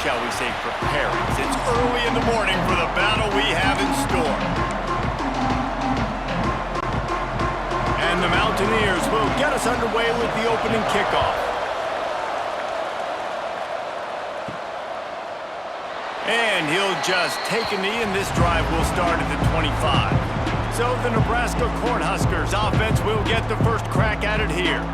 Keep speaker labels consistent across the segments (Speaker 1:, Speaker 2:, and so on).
Speaker 1: shall we say, preparing. It's early in the morning for the battle we have in store. And the Mountaineers will get us underway with the opening kickoff. And he'll just take a knee, and this drive will start at the 25. So the Nebraska Cornhuskers offense will get the first crack at it here.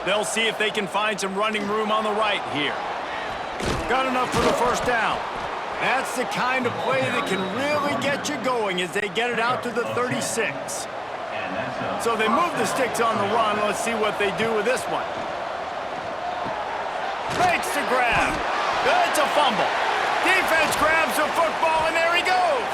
Speaker 1: They'll see if they can find some running room on the right here. Got enough for the first down. That's the kind of play that can really get you going as they get it out to the 36. So they move the sticks on the run. Let's see what they do with this one. Makes the grab. It's a fumble. Defense grabs the football, and there he goes.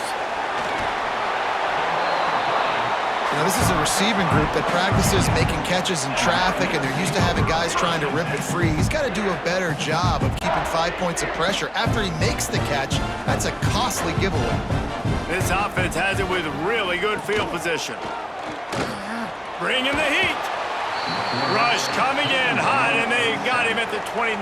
Speaker 2: Now, this is a receiving group that practices making catches in traffic, and they're used to having guys trying to rip it free. He's got to do a better job of keeping 5 points of pressure. After he makes the catch, that's a costly giveaway.
Speaker 1: This offense has it with really good field position. Bringing the heat. Rush coming in hot, and they got him at the 29.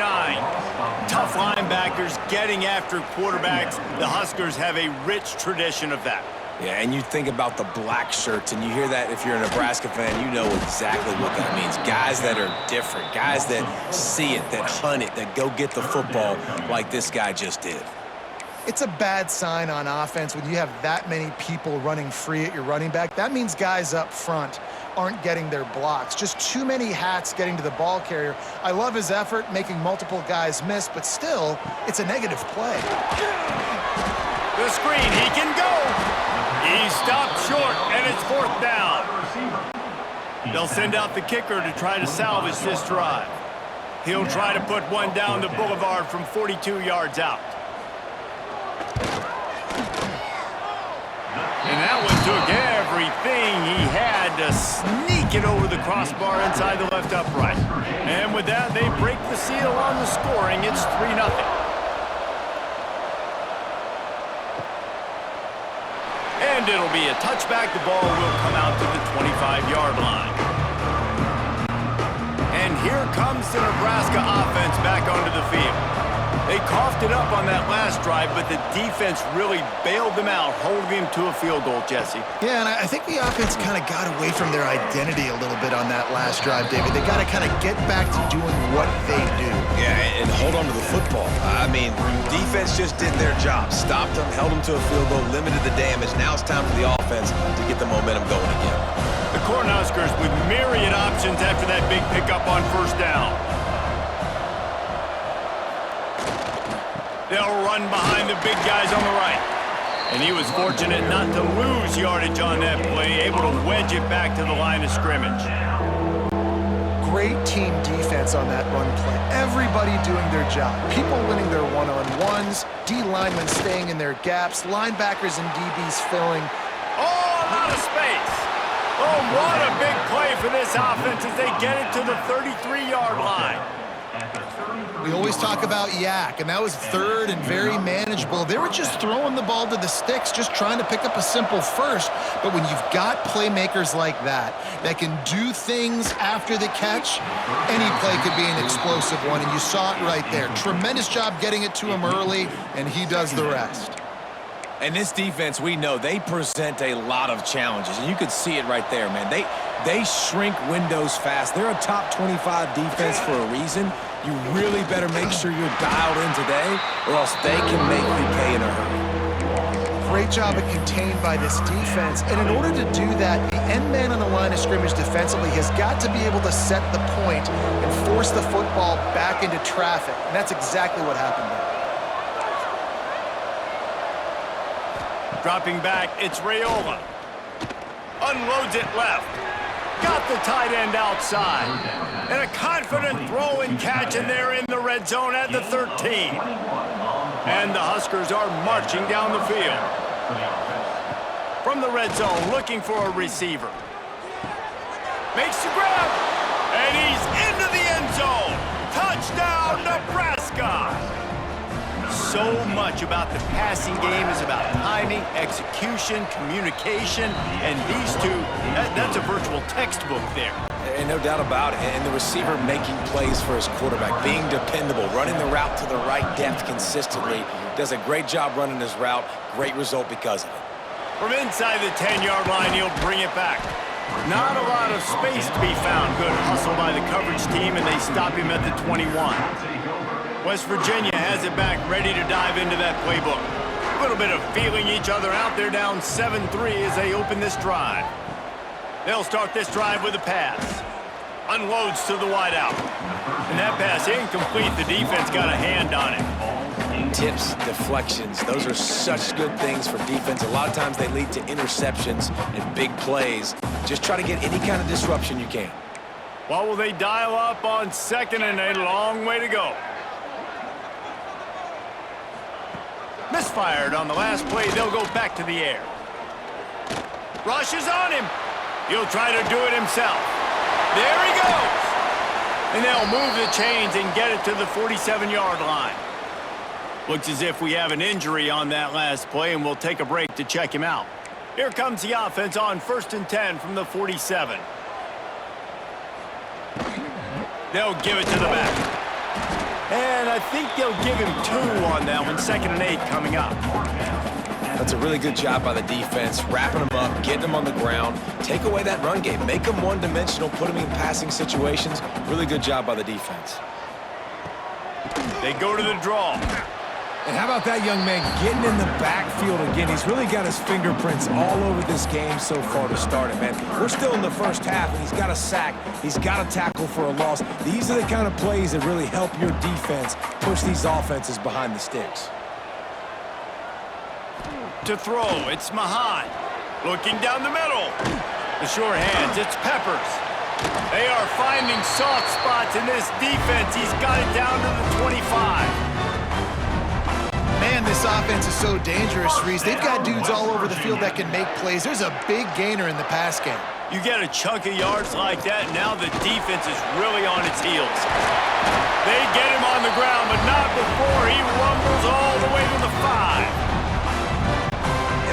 Speaker 1: Tough linebackers getting after quarterbacks. The Huskers have a rich tradition of that.
Speaker 3: Yeah, and you think about the black shirts, and you hear that if you're a Nebraska fan, you know exactly what that means. Guys that are different, guys that see it, that hunt it, that go get the football like this guy just did.
Speaker 2: It's a bad sign on offense when you have that many people running free at your running back. That means guys up front aren't getting their blocks. Just too many hats getting to the ball carrier. I love his effort, making multiple guys miss, but still, it's a negative play.
Speaker 1: The screen, he can go. He stopped short, and it's fourth down. They'll send out the kicker to try to salvage this drive. He'll try to put one down the boulevard from 42 yards out. And that one took everything he had to sneak it over the crossbar inside the left upright. And with that, they break the seal on the scoring. It's 3-0. And it'll be a touchback. The ball will come out to the 25-yard line. And here comes the Nebraska offense back onto the field. They coughed it up on that last drive, but the defense really bailed them out, holding them to a field goal, Jesse.
Speaker 2: Yeah, and I think the offense kind of got away from their identity a little bit on that last drive, David. They got to kind of get back to doing what they do.
Speaker 3: Yeah, and hold on to the football. I mean, defense just did their job. Stopped them, held them to a field goal, limited the damage. Now it's time for the offense to get the momentum going again.
Speaker 1: The Cornhuskers with myriad options after that big pickup on first down. They'll run behind the big guys on the right. And he was fortunate not to lose yardage on that play, able to wedge it back to the line of scrimmage.
Speaker 2: Great team defense on that run play. Everybody doing their job. People winning their one-on-ones, D linemen staying in their gaps, linebackers and DBs filling.
Speaker 1: Oh, a lot of space. Oh, what a big play for this offense as they get it to the 33-yard line.
Speaker 2: We always talk about Yak, and that was third and very manageable. They were just throwing the ball to the sticks, just trying to pick up a simple first. But when you've got playmakers like that can do things after the catch, any play could be an explosive one, and you saw it right there. Tremendous job getting it to him early, and he does the rest.
Speaker 3: And this defense, we know, they present a lot of challenges, and you could see it right there, man. They shrink windows fast. They're a top 25 defense for a reason. You really better make sure you're dialed in today, or else they can make you pay in a hurry.
Speaker 2: Great job of contained by this defense. And in order to do that, the end man on the line of scrimmage defensively has got to be able to set the point and force the football back into traffic. And that's exactly what happened there.
Speaker 1: Dropping back, it's Raiola. Unloads it left. Got the tight end outside. And a confident throw and catch, and they're in the red zone at the 13. And the Huskers are marching down the field. From the red zone, looking for a receiver. Makes the grab, and he's into the end zone. Touchdown, Nebraska! sky. So much about the passing game is about timing, execution, communication, and these two, that's a virtual textbook there.
Speaker 3: And no doubt about it. And the receiver making plays for his quarterback, being dependable, running the route to the right depth consistently. Does a great job running his route. Great result because of it.
Speaker 1: From inside the 10-yard line, he'll bring it back. Not a lot of space to be found. Good hustle by the coverage team, and they stop him at the 21. West Virginia has it back, ready to dive into that playbook. A little bit of feeling each other out. They're down 7-3 as they open this drive. They'll start this drive with a pass. Unloads to the wideout. And that pass incomplete. The defense got a hand on it.
Speaker 3: Tips, deflections, those are such good things for defense. A lot of times they lead to interceptions and big plays. Just try to get any kind of disruption you can.
Speaker 1: What will they dial up on second and a long way to go? Misfired on the last play. They'll go back to the air. Rush is on him. He'll try to do it himself. There he goes. And they'll move the chains and get it to the 47-yard line. Looks as if we have an injury on that last play, and we'll take a break to check him out. Here comes the offense on 1st and 10 from the 47. They'll give it to the back. And I think they'll give him 2 on that one. 2nd and 8 coming up.
Speaker 3: That's a really good job by the defense, wrapping them up, getting them on the ground, take away that run game, make them one-dimensional, put them in passing situations. Really good job by the defense.
Speaker 1: They go to the draw.
Speaker 3: And how about that young man getting in the backfield again? He's really got his fingerprints all over this game so far to start it, man. We're still in the first half, and he's got a sack. He's got a tackle for a loss. These are the kind of plays that really help your defense push these offenses behind the sticks.
Speaker 1: To throw, it's Mahan. Looking down the middle. The short hands, it's Peppers. They are finding soft spots in this defense. He's got it down to the 25.
Speaker 2: Man, this offense is so dangerous, Reese. They've got dudes all over the field that can make plays. There's a big gainer in the pass game.
Speaker 1: You get a chunk of yards like that, now the defense is really on its heels. They get him on the ground, but not before he rumbles all the way to the 5.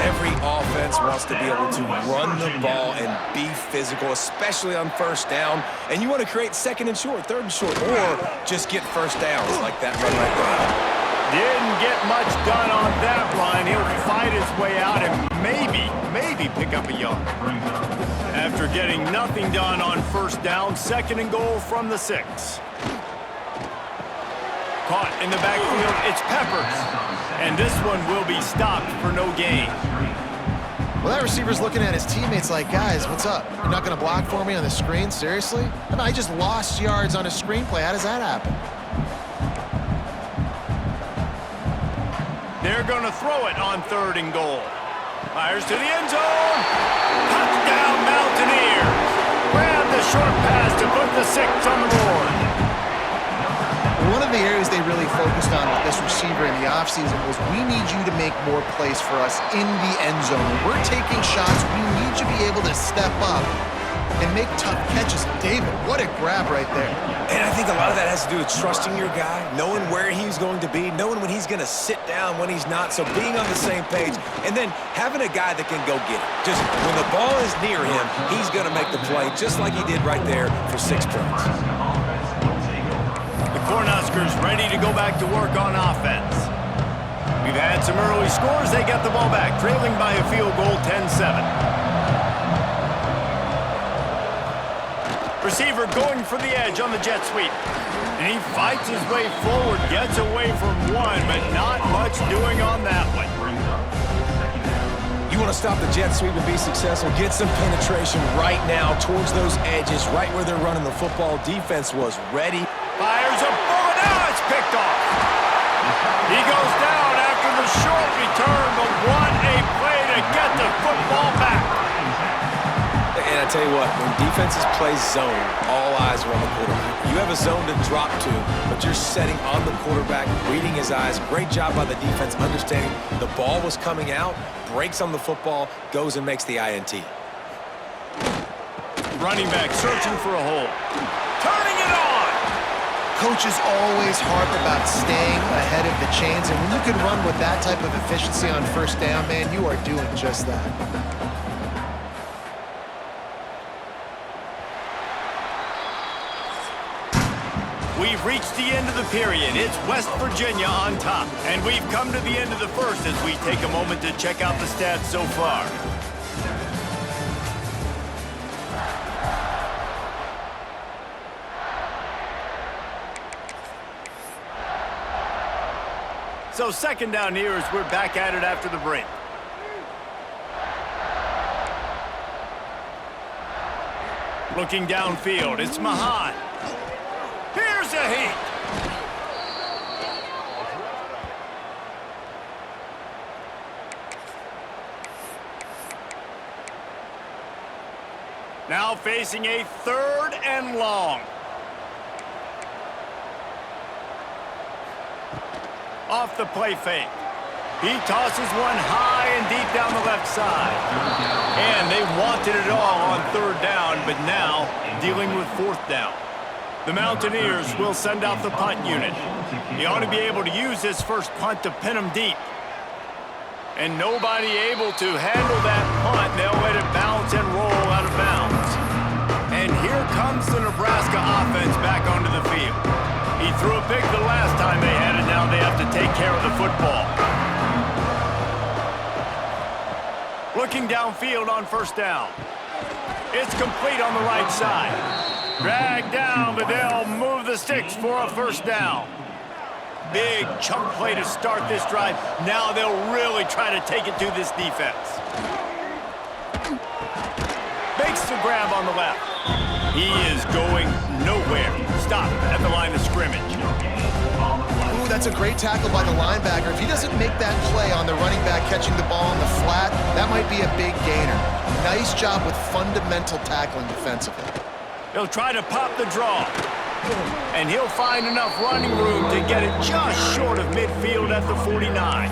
Speaker 3: Every offense wants to be able to run the ball and be physical, especially on first down. And you want to create 2nd and short, 3rd and short, or just get first downs like that run right there.
Speaker 1: Didn't get much done on that run. He'll fight his way out and maybe pick up a yard. After getting nothing done on first down, 2nd and goal from the 6. Caught in the backfield, it's Peppers. And this one will be stopped for no gain.
Speaker 2: Well, that receiver's looking at his teammates like, guys, what's up? You're not going to block for me on the screen? Seriously? I mean, I just lost yards on a screenplay. How does that happen?
Speaker 1: They're going to throw it on 3rd and goal. Fires to the end zone. Touchdown, Mountaineers. Grab the short pass to put the 6 on the board.
Speaker 2: One of the areas they really focused on with this receiver in the offseason was we need you to make more plays for us in the end zone. When we're taking shots, we need you to be able to step up and make tough catches. David, what a grab right there.
Speaker 3: And I think a lot of that has to do with trusting your guy, knowing where he's going to be, knowing when he's going to sit down, when he's not, so being on the same page, and then having a guy that can go get it. Just when the ball is near him, he's going to make the play, just like he did right there for 6 points.
Speaker 1: The Cornhuskers ready to go back to work on offense. We've had some early scores. They get the ball back, trailing by a field goal, 10-7. Receiver going for the edge on the jet sweep. And he fights his way forward, gets away from one, but not much doing on that one.
Speaker 3: You want to stop the jet sweep and be successful, get some penetration right now towards those edges, right where they're running the football. Defense was ready.
Speaker 1: Fires a bullet. Now it's picked off. He goes down after the short return, but what a play to get the football back.
Speaker 3: And I tell you what, when defenses play zone, all eyes are on the quarterback. You have a zone to drop to, but you're setting on the quarterback, reading his eyes. Great job by the defense, understanding the ball was coming out, breaks on the football, goes and makes the INT.
Speaker 1: Running back searching for a hole. Turning it on.
Speaker 2: Coaches always harp about staying ahead of the chains, and when you can run with that type of efficiency on first down, man, you are doing just that.
Speaker 1: We've reached the end of the period. It's West Virginia on top. And we've come to the end of the first as we take a moment to check out the stats so far. So second down here as we're back at it after the break. Looking downfield, it's Mahan. Here's a hit. Now facing a 3rd and long. Off the play fake. He tosses one high and deep down the left side. And they wanted it all on 3rd down, but now dealing with 4th down. The Mountaineers will send out the punt unit. He ought to be able to use this first punt to pin him deep. And nobody able to handle that punt. They'll let it bounce and roll out of bounds. And here comes the Nebraska offense back onto the field. He threw a pick the last time they had it. Now they have to take care of the football. Looking downfield on 1st down. It's complete on the right side. Dragged down, but they'll move the sticks for a 1st down. Big chunk play to start this drive. Now they'll really try to take it to this defense. Makes the grab on the left. He is going nowhere. Stop at the line of scrimmage.
Speaker 2: Ooh, that's a great tackle by the linebacker. If he doesn't make that play on the running back catching the ball on the flat, that might be a big gainer. Nice job with fundamental tackling defensively.
Speaker 1: He'll try to pop the draw. And he'll find enough running room to get it just short of midfield at the 49.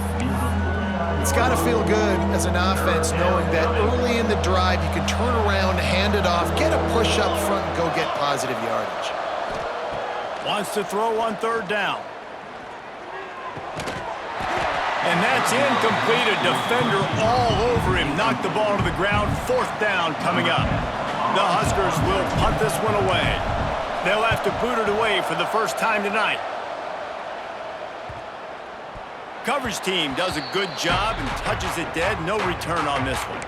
Speaker 2: It's got to feel good as an offense knowing that early in the drive you can turn around, hand it off, get a push up front, and go get positive yardage.
Speaker 1: Wants to throw on 3rd down. And that's incomplete. A defender all over him. Knocked the ball to the ground. 4th down coming up. The Huskers will punt this one away. They'll have to boot it away for the first time tonight. Coverage team does a good job and touches it dead. No return on this one.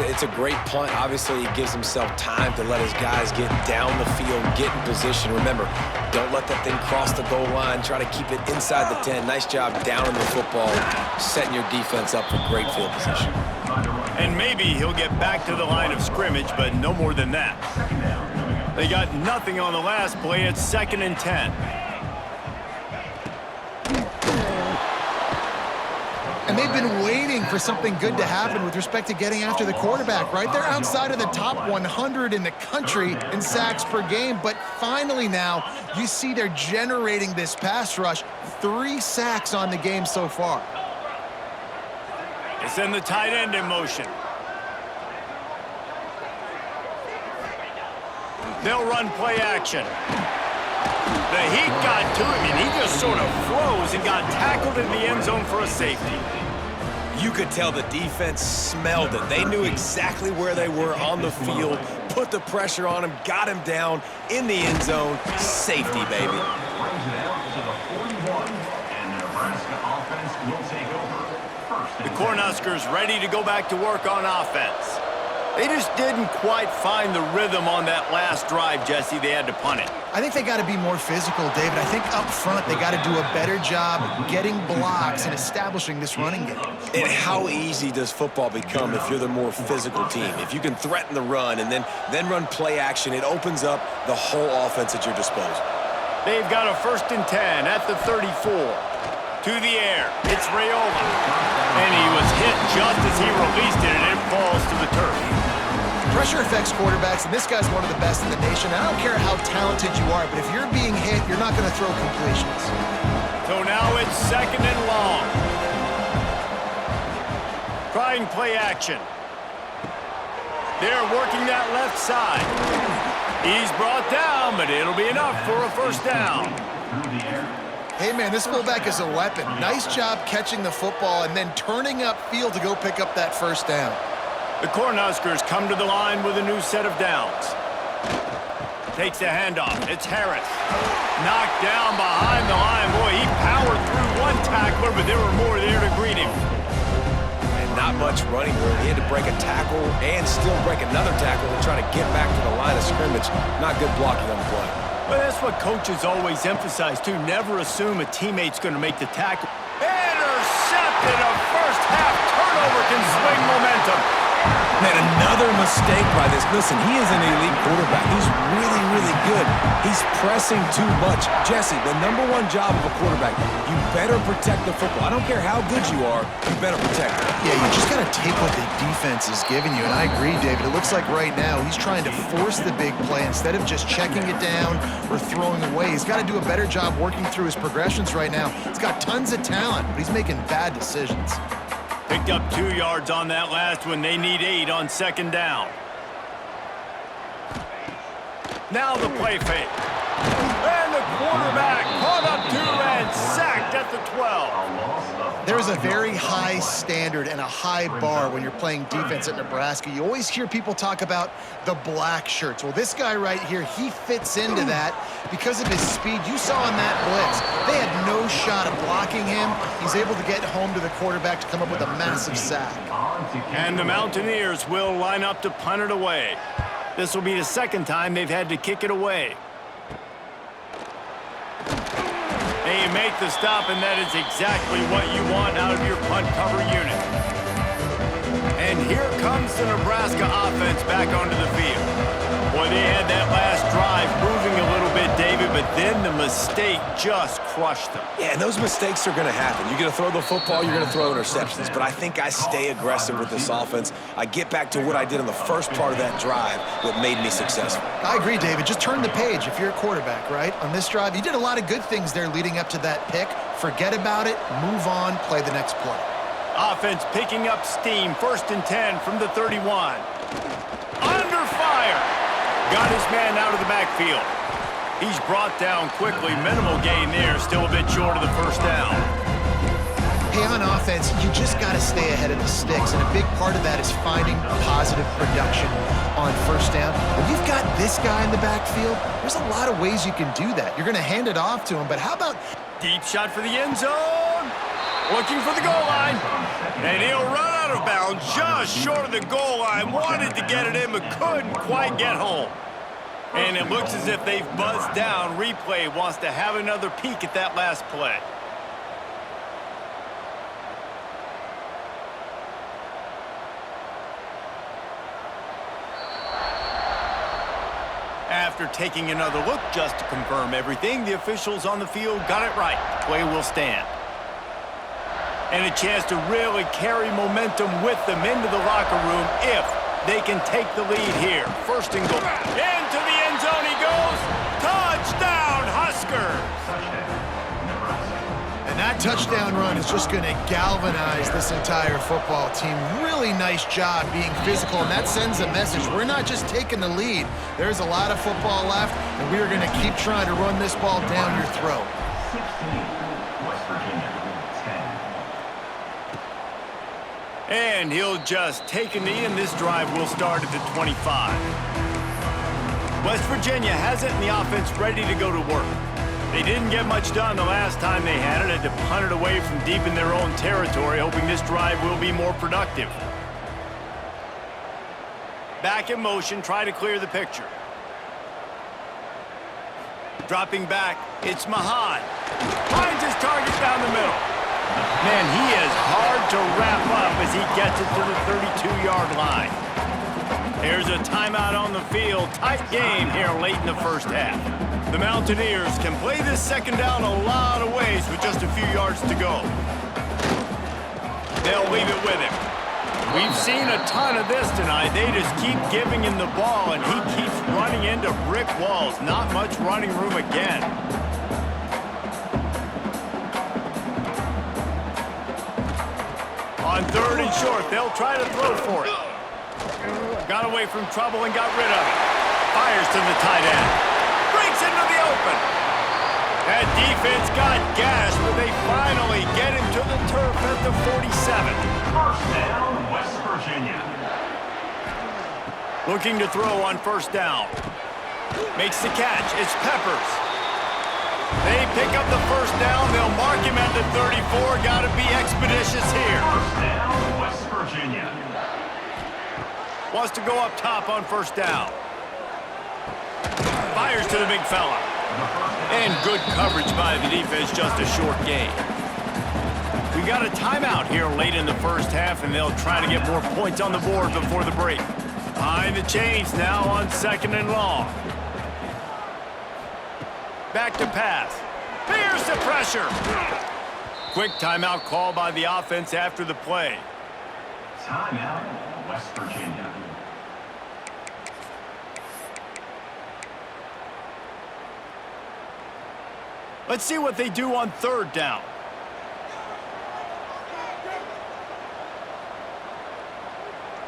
Speaker 3: It's a great punt. Obviously, he gives himself time to let his guys get down the field, get in position. Remember, don't let that thing cross the goal line. Try to keep it inside the 10. Nice job down in the football, setting your defense up for great field position.
Speaker 1: And maybe he'll get back to the line of scrimmage, but no more than that. They got nothing on the last play. It's 2nd and 10.
Speaker 2: And they've been waiting for something good to happen with respect to getting after the quarterback, right? They're outside of the top 100 in the country in sacks per game, but finally now you see they're generating this pass rush. 3 sacks on the game so far.
Speaker 1: It's in the tight end in motion. They'll run play action. The heat got to him, and he just sort of froze and got tackled in the end zone for a safety.
Speaker 3: You could tell the defense smelled it. They knew exactly where they were on the field, put the pressure on him, got him down in the end zone. Safety, baby.
Speaker 1: The Cornhuskers ready to go back to work on offense. They just didn't quite find the rhythm on that last drive, Jesse. They had to punt it.
Speaker 2: I think they got to be more physical, David. I think up front they got to do a better job getting blocks and establishing this running game.
Speaker 3: And how easy does football become if you're the more physical team? If you can threaten the run and then run play action, it opens up the whole offense at your disposal.
Speaker 1: They've got a 1st and 10 at the 34. To the air, it's Raiola. And he was hit just as he released it, and it falls to the turf.
Speaker 2: Pressure affects quarterbacks, and this guy's one of the best in the nation. I don't care how talented you are, but if you're being hit, you're not going to throw completions.
Speaker 1: So now it's 2nd and long. Trying play action. They're working that left side. He's brought down, but it'll be enough for a first down.
Speaker 2: Hey, man, this fullback is a weapon. Nice job catching the football and then turning upfield to go pick up that first down.
Speaker 1: The Cornhuskers come to the line with a new set of downs. Takes the handoff. It's Harris. Knocked down behind the line. Boy, he powered through one tackler, but there were more there to greet him.
Speaker 3: And not much running room. He had to break a tackle and still break another tackle to try to get back to the line of scrimmage. Not good blocking on the play.
Speaker 1: But that's what coaches always emphasize, too. Never assume a teammate's going to make the tackle. Intercepted. A first half turnover can swing momentum.
Speaker 3: Man, another mistake by this. Listen, he is an elite quarterback. He's really, really good. He's pressing too much. Jesse, the #1 job of a quarterback, you better protect the football. I don't care how good you are, you better protect it.
Speaker 2: Yeah, you just got to take what the defense is giving you, and I agree, David. It looks like right now he's trying to force the big play instead of just checking it down or throwing away. He's got to do a better job working through his progressions right now. He's got tons of talent, but he's making bad decisions.
Speaker 1: Picked up 2 yards on that last one. They need 8 on second down. Now the play fake. And the quarterback caught up 2 and sacked at the 12.
Speaker 2: There's a very high standard and a high bar when you're playing defense at Nebraska. You always hear people talk about the black shirts. Well, this guy right here, he fits into that because of his speed. You saw in that blitz, they had no shot of blocking him. He's able to get home to the quarterback to come up with a massive sack.
Speaker 1: And the Mountaineers will line up to punt it away. This will be the second time they've had to kick it away. They make the stop, and that is exactly what you want out of your punt cover unit. And here comes the Nebraska offense back onto the field. Boy, they had that last drive moving a little bit, David, but then the mistake just crushed them.
Speaker 3: Yeah, and those mistakes are going to happen. You're going to throw the football, you're going to throw interceptions. But I think I stay aggressive with this offense. I get back to what I did in the first part of that drive, what made me successful.
Speaker 2: I agree, David. Just turn the page if you're a quarterback, right? On this drive, you did a lot of good things there leading up to that pick. Forget about it, move on, play the next play.
Speaker 1: Offense picking up steam. 1st and 10 from the 31. Under fire. Got his man out of the backfield. He's brought down quickly. Minimal gain there. Still a bit short of the first down.
Speaker 2: Hey, on offense, you just got to stay ahead of the sticks, and a big part of that is finding positive production on first down. When you've got this guy in the backfield, there's a lot of ways you can do that. You're going to hand it off to him, but how about...
Speaker 1: Deep shot for the end zone. Looking for the goal line. And he'll run out of bounds just short of the goal line. Wanted to get it in, but couldn't quite get home. And it looks as if they've buzzed down. Replay wants to have another peek at that last play. After taking another look just to confirm everything, the officials on the field got it right. Play will stand. And a chance to really carry momentum with them into the locker room if they can take the lead here. 1st and goal. Into the end zone he goes. Touchdown, Huskers!
Speaker 2: And that touchdown run is just going to galvanize this entire football team. Really nice job being physical, and that sends a message. We're not just taking the lead. There's a lot of football left, and we are going to keep trying to run this ball down your throat.
Speaker 1: And he'll just take a knee, and this drive will start at the 25. West Virginia has it, and the offense ready to go to work. They didn't get much done the last time they had it. Had to punt it away from deep in their own territory, hoping this drive will be more productive. Back in motion, try to clear the picture. Dropping back, it's Mahan. Finds his target down the middle. Man, he is hard to wrap up as he gets it to the 32-yard line. There's a timeout on the field. Tight game here late in the first half. The Mountaineers can play this second down a lot of ways with just a few yards to go. They'll leave it with him. We've seen a ton of this tonight. They just keep giving him the ball, and he keeps running into brick walls. Not much running room again. On 3rd and short, they'll try to throw for it. Got away from trouble and got rid of it. Fires to the tight end. Breaks into the open. That defense got gashed, but they finally get him to the turf at the 47.
Speaker 4: First down, West Virginia.
Speaker 1: Looking to throw on first down. Makes the catch. It's Peppers. They pick up the first down. They'll mark him at the 34. Got to be expeditious here.
Speaker 4: First down, West Virginia.
Speaker 1: Wants to go up top on first down. Fires to the big fella. And good coverage by the defense, just a short gain. We got a timeout here late in the first half, and they'll try to get more points on the board before the break. Behind the chains now on 2nd and long. Back to pass. Fears the pressure. Quick timeout call by the offense after the play.
Speaker 4: Timeout, West Virginia.
Speaker 1: Let's see what they do on third down.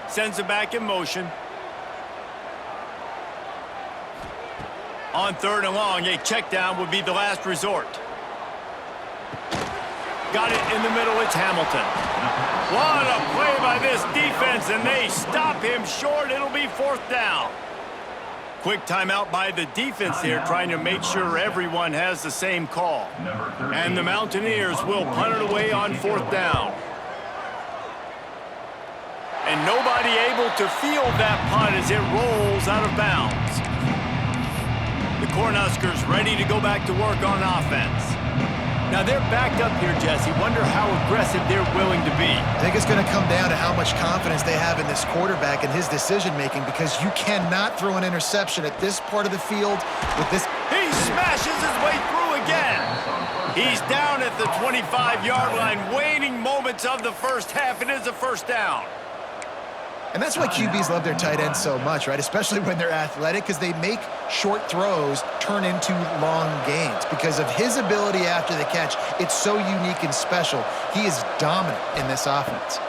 Speaker 1: Sends it back in motion. On 3rd and long, a check down would be the last resort. Got it in the middle, it's Hamilton. What a play by this defense, and they stop him short. It'll be 4th down. Quick timeout by the defense here, trying to make sure everyone has the same call. And the Mountaineers will punt it away on 4th down. And nobody able to field that punt as it rolls out of bounds. The Cornhuskers ready to go back to work on offense. Now they're backed up here, Jesse. Wonder how aggressive they're willing to be.
Speaker 2: I think it's going to come down to how much confidence they have in this quarterback and his decision-making, because you cannot throw an interception at this part of the field with this.
Speaker 1: He smashes his way through again. He's down at the 25-yard line, waning moments of the first half. It is a first down.
Speaker 2: And that's why QBs love their tight ends so much, right? Especially when they're athletic, because they make short throws turn into long gains. Because of his ability after the catch, it's so unique and special. He is dominant in this offense.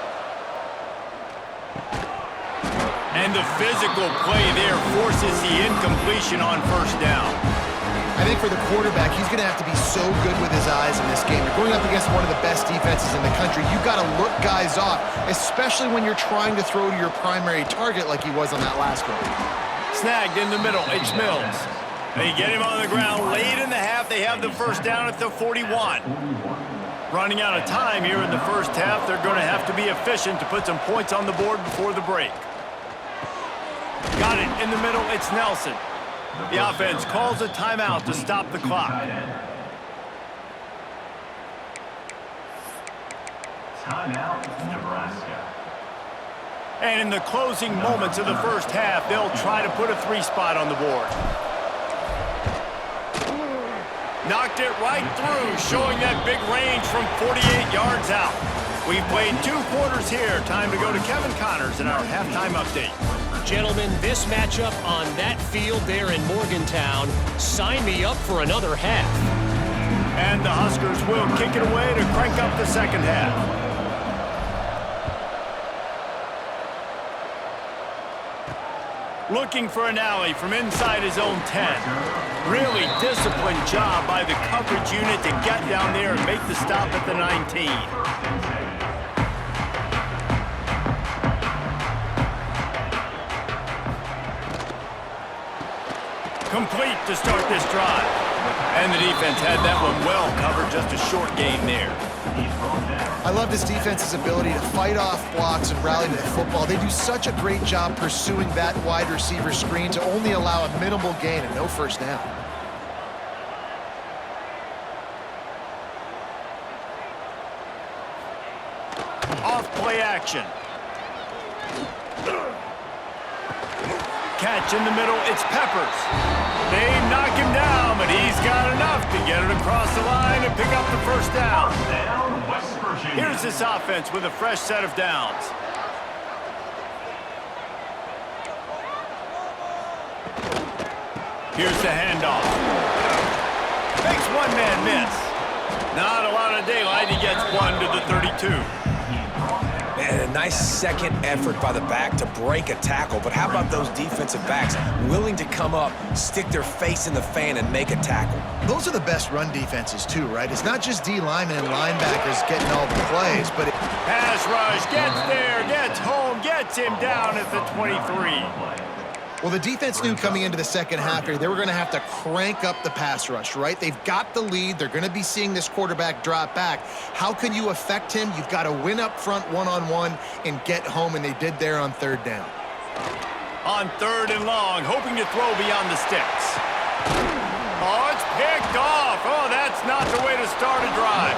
Speaker 1: And the physical play there forces the incompletion on first down.
Speaker 2: I think for the quarterback, he's going to have to be so good with his eyes in this game. You're going up against one of the best defenses in the country. You've got to look guys off, especially when you're trying to throw to your primary target like he was on that last one.
Speaker 1: Snagged in the middle. It's Mills. They get him on the ground late in the half. They have the first down at the 41. Running out of time here in the first half. They're going to have to be efficient to put some points on the board before the break. Got it in the middle. It's Nelson. The offense calls a timeout to stop the clock.
Speaker 4: Timeout, Nebraska.
Speaker 1: And in the closing moments of the first half, they'll try to put a 3-spot on the board. Knocked it right through, showing that big range from 48 yards out. We've played 2 quarters here. Time to go to Kevin Connors in our halftime update.
Speaker 5: Gentlemen, this matchup on that field there in Morgantown, sign me up for another half.
Speaker 1: And the Huskers will kick it away to crank up the second half. Looking for an alley from inside his own 10. Really disciplined job by the coverage unit to get down there and make the stop at the 19. Complete to start this drive. And the defense had that one well covered, just a short gain there.
Speaker 2: I love this defense's ability to fight off blocks and rally to the football. They do such a great job pursuing that wide receiver screen to only allow a minimal gain and no first down.
Speaker 1: Off play action. Catch in the middle, it's Peppers. They knock him down, but he's got enough to get it across the line and pick up the first down. Here's this offense with a fresh set of downs. Here's the handoff. Makes one man miss. Not a lot of daylight, he gets one to the 32.
Speaker 3: And a nice second effort by the back to break a tackle. But how about those defensive backs willing to come up, stick their face in the fan, and make a tackle?
Speaker 2: Those are the best run defenses, too, right? It's not just D linemen and linebackers getting all the plays, but
Speaker 1: Pass rush, gets there, gets home, gets him down at the 23.
Speaker 2: well, the defense knew coming into the second half here, they were going to have to crank up the pass rush, right? They've got the lead. They're going to be seeing this quarterback drop back. How can you affect him? You've got to win up front one-on-one and get home, and they did there on third down.
Speaker 1: On third and long, hoping to throw beyond the sticks. Oh, it's picked off. Oh, that's not the way to start a drive.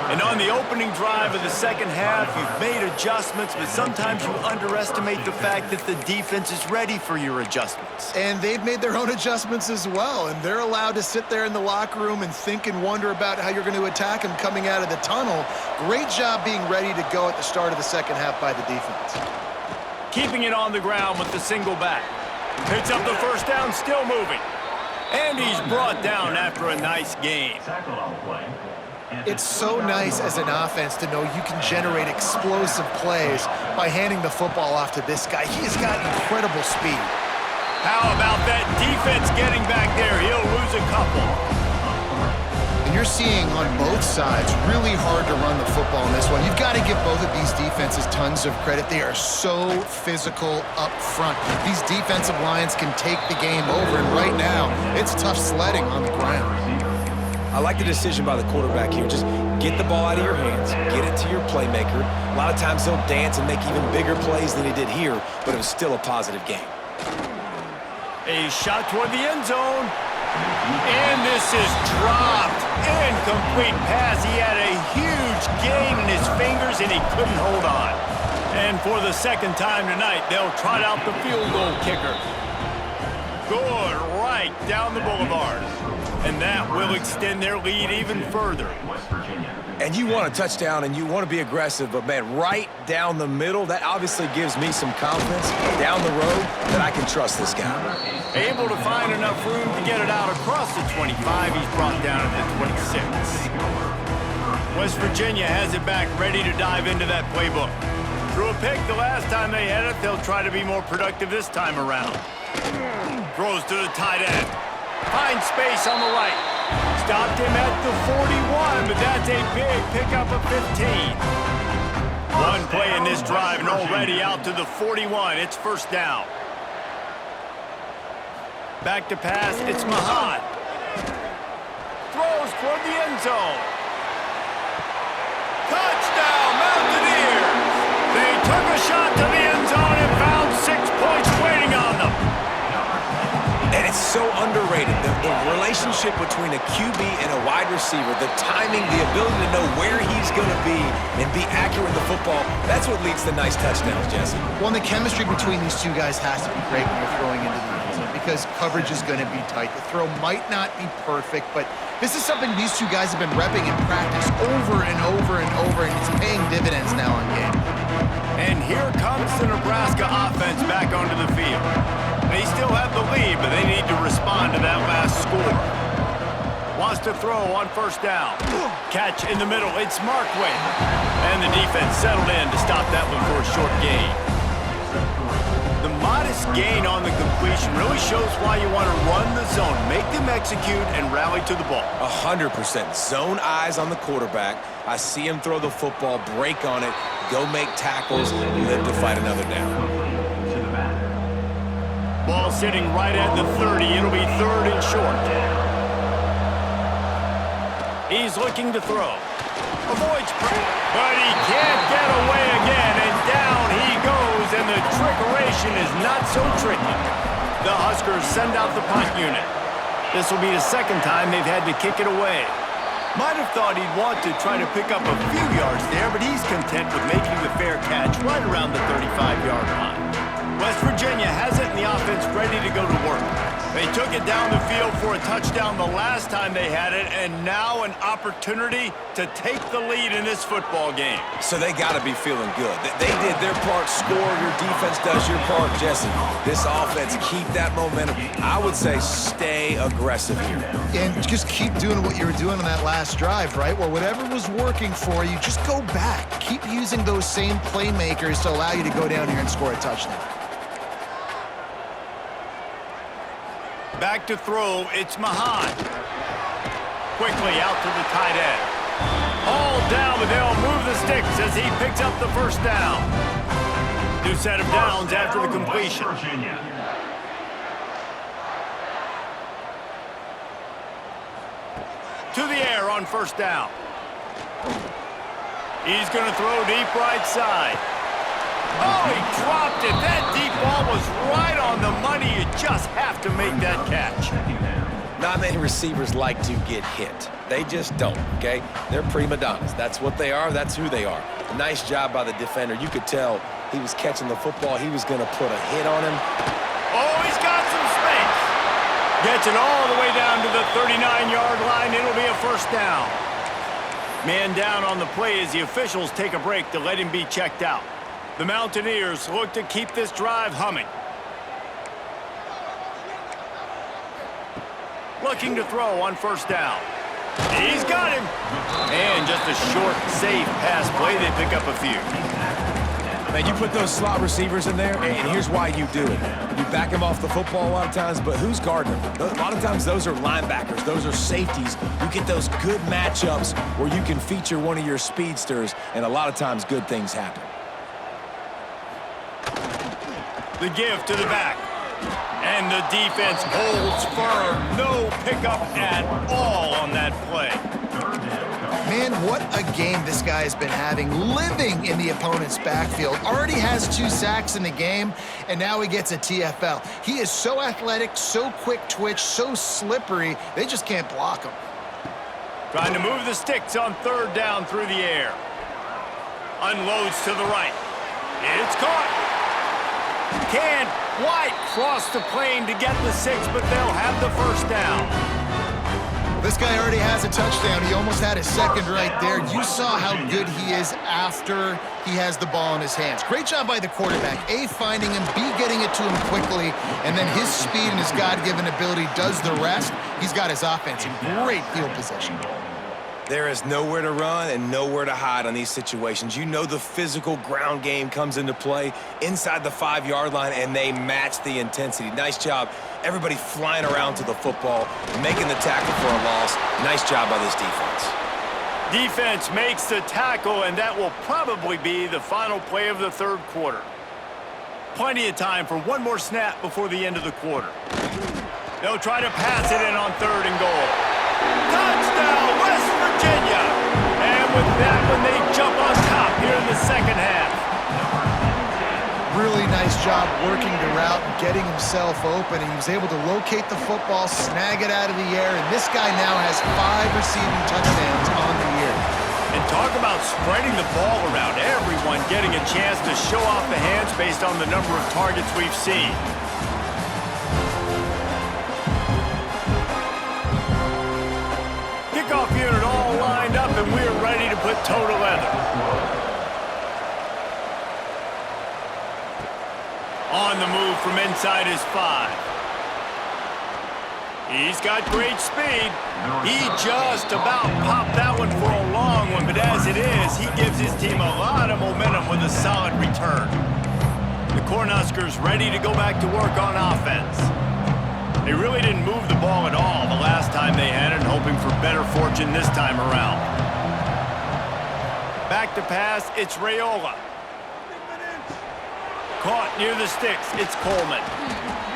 Speaker 1: And on the opening drive of the second half, you've made adjustments, but sometimes you underestimate the fact that the defense is ready for your adjustments.
Speaker 2: And they've made their own adjustments as well, and they're allowed to sit there in the locker room and think and wonder about how you're going to attack them coming out of the tunnel. Great job being ready to go at the start of the second half by the defense.
Speaker 1: Keeping it on the ground with the single back. Picks up the first down, still moving. And he's brought down after a nice gain.
Speaker 4: Tackled on the play.
Speaker 2: It's so nice as an offense to know you can generate explosive plays by handing the football off to this guy. He has got incredible speed.
Speaker 1: How about that defense getting back there? He'll lose a couple.
Speaker 2: And you're seeing on both sides really hard to run the football in this one. You've got to give both of these defenses tons of credit. They are so physical up front. These defensive lines can take the game over, and right now, it's tough sledding on the ground.
Speaker 3: I like the decision by the quarterback here. Just get the ball out of your hands, get it to your playmaker. A lot of times he'll dance and make even bigger plays than he did here, but it was still a positive game.
Speaker 1: A shot toward the end zone. And this is dropped. Incomplete pass. He had a huge gain in his fingers, and he couldn't hold on. And for the second time tonight, they'll trot out the field goal kicker. Good right down the boulevard. And that will extend their lead even further.
Speaker 4: West Virginia.
Speaker 3: And you want a touchdown and you want to be aggressive, but man, right down the middle, that obviously gives me some confidence down the road that I can trust this guy.
Speaker 1: Able to find enough room to get it out across the 25. He's brought down at the 26. West Virginia has it back, ready to dive into that playbook. Threw a pick the last time they had it. They'll try to be more productive this time around. Throws to the tight end. Finds space on the right. Stopped him at the 41, but that's a big pickup of 15. One play in this drive and already out to the 41. It's first down. Back to pass, it's Mahad. Throws toward the end zone. Touchdown, Mountaineers! They took a shot to the end zone and found 6 points waiting on them.
Speaker 3: And it's so underrated, the relationship between a QB and a wide receiver, the timing, the ability to know where he's going to be and be accurate with the football, that's what leads to nice touchdowns, Jesse.
Speaker 2: Well, and the chemistry between these two guys has to be great when you're throwing into the end zone because coverage is going to be tight. The throw might not be perfect, but this is something these two guys have been repping in practice over and over and over, and it's paying dividends now in game.
Speaker 1: And here comes the Nebraska offense back onto the field. They still have the lead, but they need to respond to that last score. Wants to throw on first down. Catch in the middle. It's Markway. And the defense settled in to stop that one for a short gain. The modest gain on the completion really shows why you want to run the zone, make them execute, and rally to the ball.
Speaker 3: 100%. Zone eyes on the quarterback. I see him throw the football, break on it, go make tackles, live to fight another down.
Speaker 1: Ball sitting right at the 30. It'll be third and short. He's looking to throw. Avoids, but he can't get away again, and down he goes, and the trickeration is not so tricky. The Huskers send out the punt unit. This will be the second time they've had to kick it away. Might have thought he'd want to try to pick up a few yards there, but he's content with making the fair catch right around the 35-yard line. West Virginia has it, and the offense ready to go to work. They took it down the field for a touchdown the last time they had it, and now an opportunity to take the lead in this football game.
Speaker 3: So they got to be feeling good. They did their part, score. Your defense does your part, Jesse. This offense, keep that momentum. I would say stay aggressive here.
Speaker 2: And just keep doing what you were doing on that last drive, right? Well, whatever was working for you, just go back. Keep using those same playmakers to allow you to go down here and score a touchdown.
Speaker 1: Back to throw, it's Mahan. Quickly out to the tight end. All down, but they'll move the sticks as he picks up the first down. New set of downs after the completion.
Speaker 4: West Virginia.
Speaker 1: To the air on first down. He's going to throw deep right side. Oh, he dropped it. That deep ball was right on the money. You just have to make that catch.
Speaker 3: Not many receivers like to get hit. They just don't, okay? They're prima donnas. That's what they are. That's who they are. Nice job by the defender. You could tell he was catching the football. He was going to put a hit on him.
Speaker 1: Oh, he's got some space. Gets it all the way down to the 39-yard line. It'll be a first down. Man down on the play as the officials take a break to let him be checked out. The Mountaineers look to keep this drive humming. Looking to throw on first down. He's got him. And just a short, safe pass play. They pick up a few.
Speaker 3: Man, you put those slot receivers in there, and here's why you do it. You back them off the football a lot of times, but who's guarding them? A lot of times those are linebackers. Those are safeties. You get those good matchups where you can feature one of your speedsters, and a lot of times good things happen.
Speaker 1: The give to the back. And the defense holds firm. No pickup at all on that play.
Speaker 2: Man, what a game this guy has been having, living in the opponent's backfield. Already has 2 sacks in the game, and now he gets a TFL. He is so athletic, so quick twitch, so slippery, they just can't block him.
Speaker 1: Trying to move the sticks on third down through the air. Unloads to the right. It's caught. Can't quite cross the plane to get the 6, but they'll have the first down.
Speaker 2: This guy already has a touchdown. He almost had his second right there. You saw how good he is after he has the ball in his hands. Great job by the quarterback. A, finding him, B, getting it to him quickly, and then his speed and his God-given ability does the rest. He's got his offense in great field position.
Speaker 3: There is nowhere to run and nowhere to hide on these situations. You know the physical ground game comes into play inside the 5-yard line, and they match the intensity. Nice job. Everybody flying around to the football, making the tackle for a loss. Nice job by this defense.
Speaker 1: Defense makes the tackle, and that will probably be the final play of the third quarter. Plenty of time for one more snap before the end of the quarter. They'll try to pass it in on third and goal. Touchdown, West Virginia! And with that one, they jump on top here in the second half.
Speaker 2: Really nice job working the route and getting himself open, and he was able to locate the football, snag it out of the air, and this guy now has 5 receiving touchdowns on the year.
Speaker 1: And talk about spreading the ball around. Everyone getting a chance to show off the hands based on the number of targets we've seen. Kickoff unit all lined up, and we're ready to put toe to leather. On the move from inside his 5. He's got great speed. He just about popped that one for a long one, but as it is, he gives his team a lot of momentum with a solid return. The Cornhuskers ready to go back to work on offense. They really didn't move the ball at all the last time they had it, hoping for better fortune this time around. Back to pass, it's Raiola. Caught near the sticks, it's Coleman.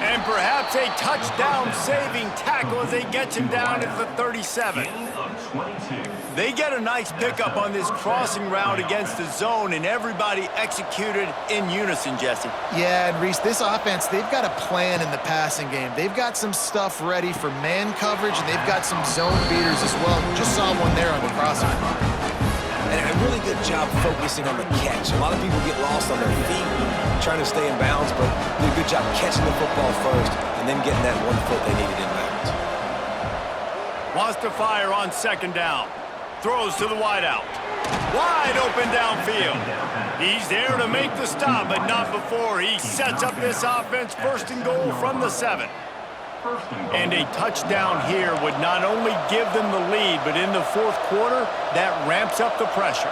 Speaker 1: And perhaps a touchdown-saving tackle as they get him down at the 37. They get a nice pickup on this crossing route against the zone, and everybody executed in unison, Jesse.
Speaker 2: Yeah, and Reese, this offense, they've got a plan in the passing game. They've got some stuff ready for man coverage, and they've got some zone beaters as well. Just saw one there on the crossing.
Speaker 3: And a really good job focusing on the catch. A lot of people get lost on their feet. trying to stay in bounds, but did a good job catching the football first and then getting that 1 foot they needed in bounds.
Speaker 1: Wants to fire on second down. Throws to the wideout. Wide open downfield. He's there to make the stop, but not before he sets up this offense first and goal from the 7. And a touchdown here would not only give them the lead, but in the fourth quarter, that ramps up the pressure.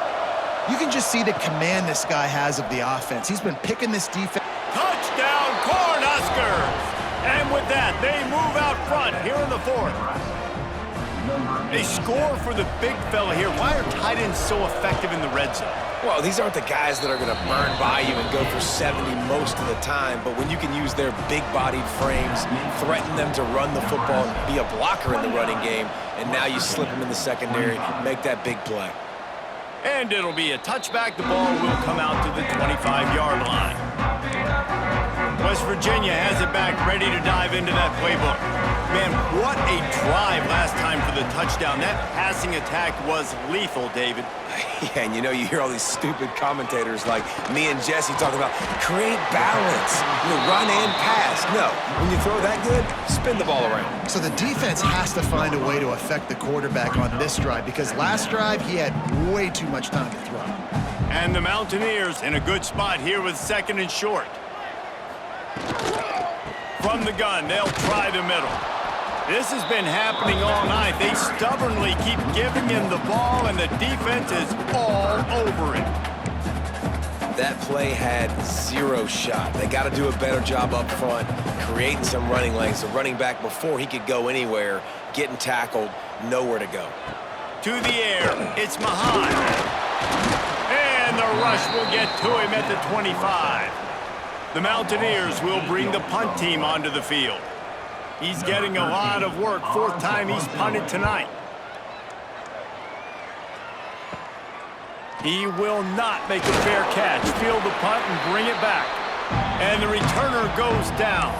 Speaker 2: You can just see the command this guy has of the offense. He's been picking this defense.
Speaker 1: Touchdown, Cornhuskers! And with that, they move out front here in the fourth. They score for the big fella here. Why are tight ends so effective in the red zone?
Speaker 3: Well, these aren't the guys that are going to burn by you and go for 70 most of the time, but when you can use their big-bodied frames, threaten them to run the football, be a blocker in the running game, and now you slip them in the secondary, make that big play.
Speaker 1: And it'll be a touchback. The ball will come out to the 25-yard line. West Virginia has it back, ready to dive into that playbook. Man, what a drive last time for the touchdown. That passing attack was lethal, David.
Speaker 3: Yeah, and you know, you hear all these stupid commentators like me and Jesse talking about create balance, run and pass. No, when you throw that good, spin the ball around.
Speaker 2: So the defense has to find a way to affect the quarterback on this drive because last drive he had way too much time to throw.
Speaker 1: And the Mountaineers in a good spot here with second and short. From the gun, they'll try the middle. This has been happening all night. They stubbornly keep giving him the ball, and the defense is all over it.
Speaker 3: That play had zero shot. They got to do a better job up front, creating some running lanes. The running back, before he could go anywhere, getting tackled, nowhere to go.
Speaker 1: To the air, it's Mahan. And the rush will get to him at the 25. The Mountaineers will bring the punt team onto the field. He's getting a lot of work. Fourth time he's punted tonight. He will not make a fair catch. Field the punt and bring it back. And the returner goes down.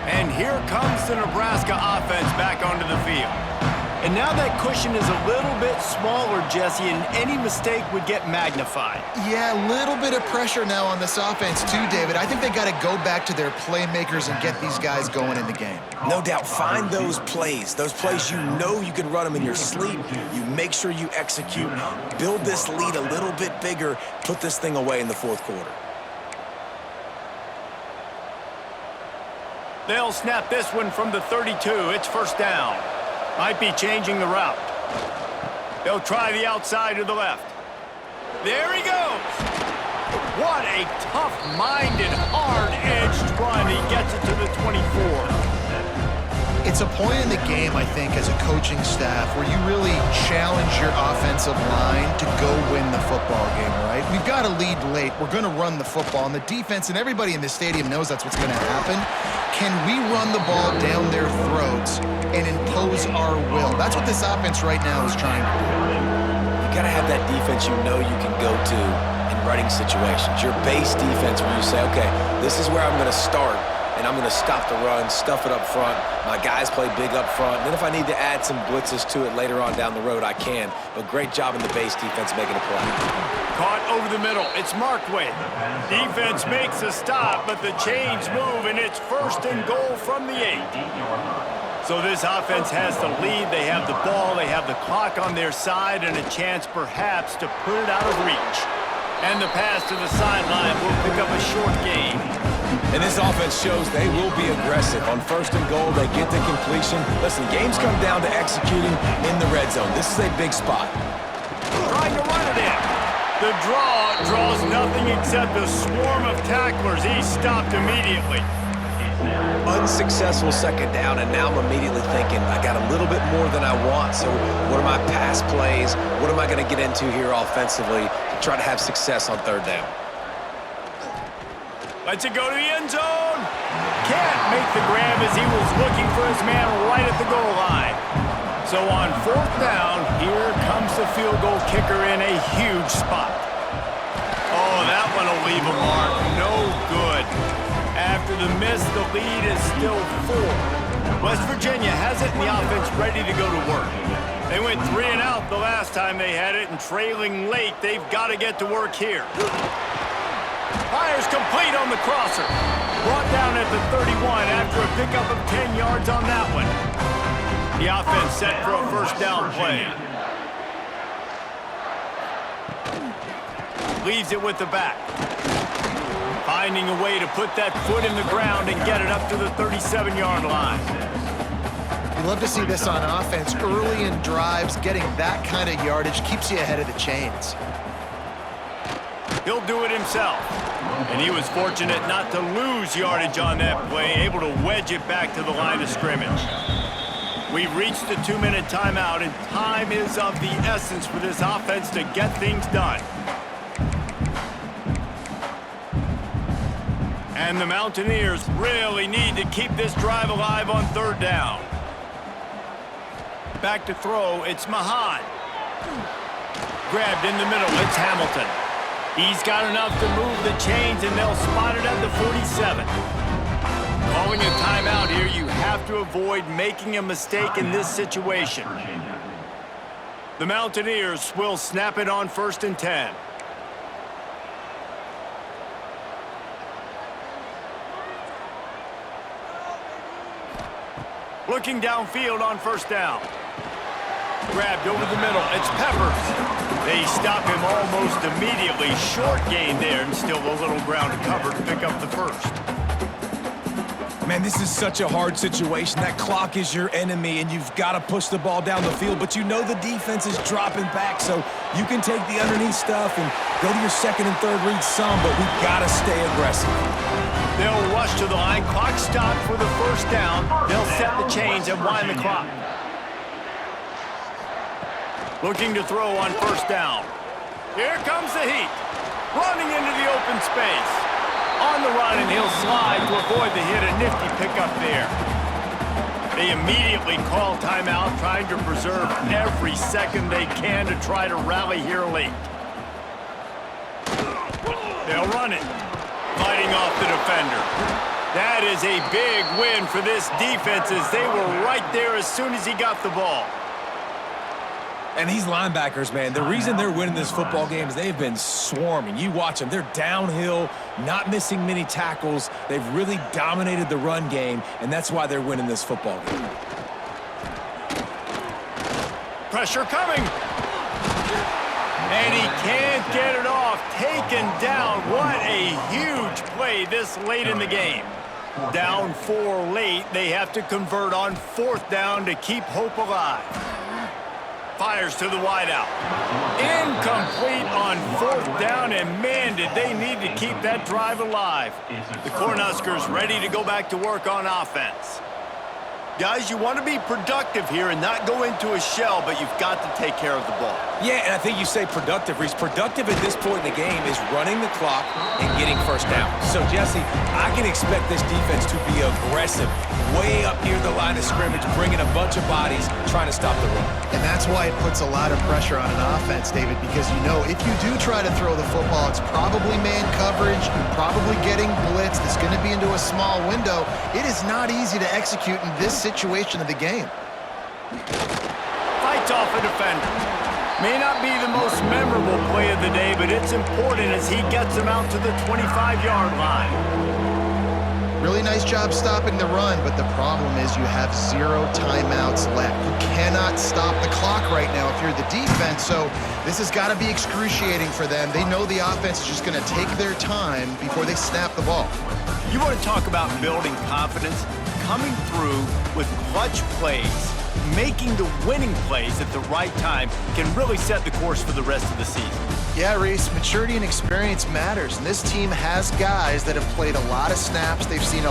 Speaker 1: And here comes the Nebraska offense back onto the field. And now that cushion is a little bit smaller, Jesse, and any mistake would get magnified.
Speaker 2: Yeah, a little bit of pressure now on this offense too, David. I think they got to go back to their playmakers and get these guys going in the game.
Speaker 3: No doubt, find those plays you know you can run them in your sleep. You make sure you execute, build this lead a little bit bigger, put this thing away in the fourth quarter.
Speaker 1: They'll snap this one from the 32. It's first down. Might be changing the route. They'll try the outside to the left. There he goes. What a tough-minded, hard-edged run. He gets it to the 24.
Speaker 2: It's a point in the game, I think, as a coaching staff where you really challenge your offensive line to go win the football game, right? We've got to lead late. We're going to run the football, and the defense and everybody in the stadium knows that's what's going to happen. Can we run the ball down their throats and impose our will? That's what this offense right now is trying to do.
Speaker 3: You got to have that defense you know you can go to in running situations. Your base defense where you say, okay, this is where I'm going to start, and I'm going to stop the run, stuff it up front. My guys play big up front. And then if I need to add some blitzes to it later on down the road, I can. But great job in the base defense making a play.
Speaker 1: Caught over the middle. It's Markway. Defense makes a stop, but the chains move, and it's first and goal from the 8. So this offense has the lead. They have the ball. They have the clock on their side and a chance perhaps to put it out of reach. And the pass to the sideline will pick up a short gain.
Speaker 3: And this offense shows they will be aggressive. On first and goal, they get the completion. Listen, games come down to executing in the red zone. This is a big spot.
Speaker 1: Trying to run it in. The draw draws nothing except a swarm of tacklers. He's stopped immediately.
Speaker 3: Unsuccessful second down, and now I'm immediately thinking, I got a little bit more than I want, so what are my pass plays? What am I going to get into here offensively to try to have success on third down?
Speaker 1: Lets it go to the end zone. Can't make the grab as he was looking for his man right at the goal line. So on fourth down, here comes the field goal kicker in a huge spot. Oh, that one will leave a mark. No good. After the miss, the lead is still 4. West Virginia has it and the offense ready to go to work. They went 3 and out the last time they had it, and trailing late, they've got to get to work here. Fires complete on the crosser. Brought down at the 31 after a pickup of 10 yards on that one. The offense set for a first down play. Leaves it with the back. Finding a way to put that foot in the ground and get it up to the 37-yard line.
Speaker 2: You love to see this on offense. Early in drives, getting that kind of yardage keeps you ahead of the chains.
Speaker 1: He'll do it himself. And he was fortunate not to lose yardage on that play, able to wedge it back to the line of scrimmage. We've reached the 2-minute timeout, and time is of the essence for this offense to get things done. And the Mountaineers really need to keep this drive alive on third down. Back to throw, it's Mahan. Grabbed in the middle, it's Hamilton. He's got enough to move the chains, and they'll spot it at the 47. Calling a timeout here, you have to avoid making a mistake in this situation. The Mountaineers will snap it on 1st and 10. Looking downfield on 1st down. Grabbed over the middle. It's Peppers. They stop him almost immediately. Short gain there, and still a little ground to cover to pick up the first.
Speaker 3: Man, this is such a hard situation. That clock is your enemy, and you've got to push the ball down the field, but you know the defense is dropping back, so you can take the underneath stuff and go to your second and third read some, but we've got to stay aggressive.
Speaker 1: They'll rush to the line. Clock stopped for the first down. They'll set the chains and wind the clock. Looking to throw on 1st down. Here comes the heat. Running into the open space. On the run, and he'll slide to avoid the hit. A nifty pickup there. They immediately call timeout, trying to preserve every second they can to try to rally here late. They'll run it. Fighting off the defender. That is a big win for this defense, as they were right there as soon as he got the ball.
Speaker 3: And these linebackers, man, the reason they're winning this football game is they've been swarming. You watch them. They're downhill, not missing many tackles. They've really dominated the run game, and that's why they're winning this football game.
Speaker 1: Pressure coming. And he can't get it off. Taken down. What a huge play this late in the game. Down 4 late. They have to convert on 4th down to keep hope alive. Fires to the wideout. Incomplete on 4th down, and man, did they need to keep that drive alive. The Cornhuskers ready to go back to work on offense. Guys, you want to be productive here and not go into a shell, but you've got to take care of the ball.
Speaker 3: Yeah, and I think you say productive, Reese. Productive at this point in the game is running the clock and getting first down. So, Jesse, I can expect this defense to be aggressive, way up near the line of scrimmage, bringing a bunch of bodies, trying to stop the run.
Speaker 2: And that's why it puts a lot of pressure on an offense, David, because you know if you do try to throw the football, it's probably man coverage, probably getting blitzed, it's going to be into a small window. It is not easy to execute in this situation of the game.
Speaker 1: Fights off a defender. May not be the most memorable play of the day, but it's important as he gets him out to the 25-yard line.
Speaker 2: Really nice job stopping the run, but the problem is you have 0 timeouts left. You cannot stop the clock right now if you're the defense, so this has got to be excruciating for them. They know the offense is just going to take their time before they snap the ball.
Speaker 1: You want to talk about building confidence? Coming through with clutch plays, making the winning plays at the right time can really set the course for the rest of the season.
Speaker 2: Yeah, Reese, maturity and experience matters, and this team has guys that have played a lot of snaps. They've seen a